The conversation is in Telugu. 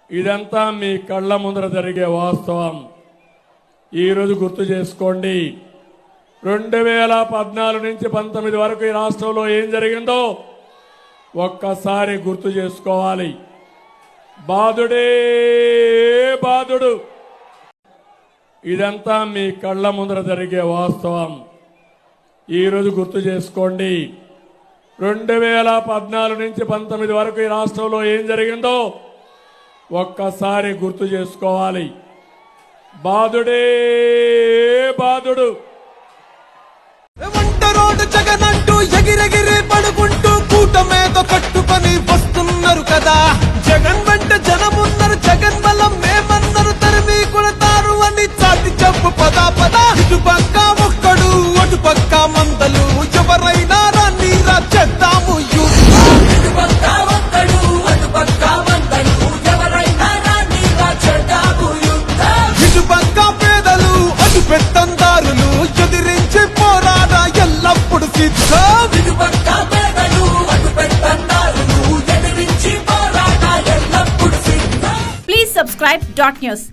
ఇదంతా మీ కళ్ళ ముందర జరిగే వాస్తవం. ఈరోజు గుర్తు చేసుకోండి, 2014 నుంచి 19 వరకు ఈ రాష్ట్రంలో ఏం జరిగిందో ఒక్కసారి గుర్తు చేసుకోవాలి. బాధుడే బాధుడు. ఇదంతా మీ కళ్ళ ముందర జరిగే వాస్తవం. ఈరోజు గుర్తు చేసుకోండి, 2014 నుంచి 19 వరకు ఈ రాష్ట్రంలో ఏం జరిగిందో ఒక్కసారి గుర్తు చేసుకోవాలి. బాధుడే బాధుడు. వంటరోడు జగనంటూ ఎగిరెగిరి పడుకుంటూ కూటమేదో కట్టుకొని వస్తున్నారు కదా. జగన్ వెంట జనమున్నారు, జగన్ బలం మేమన్నారు, తరిమి కొడతారు అని చాటి చెప్పు పదా పద. ఇటు పక్క ఒక్కడు అటు పక్క మందలు, ఎవరైనా రాని చేద్దాము ఇటు పక్క పేదలు అటు పెత్తందారులు ఎదిరించి పోరాడా ఎల్లప్పుడు సిద్ధం. Please subscribe Dot News.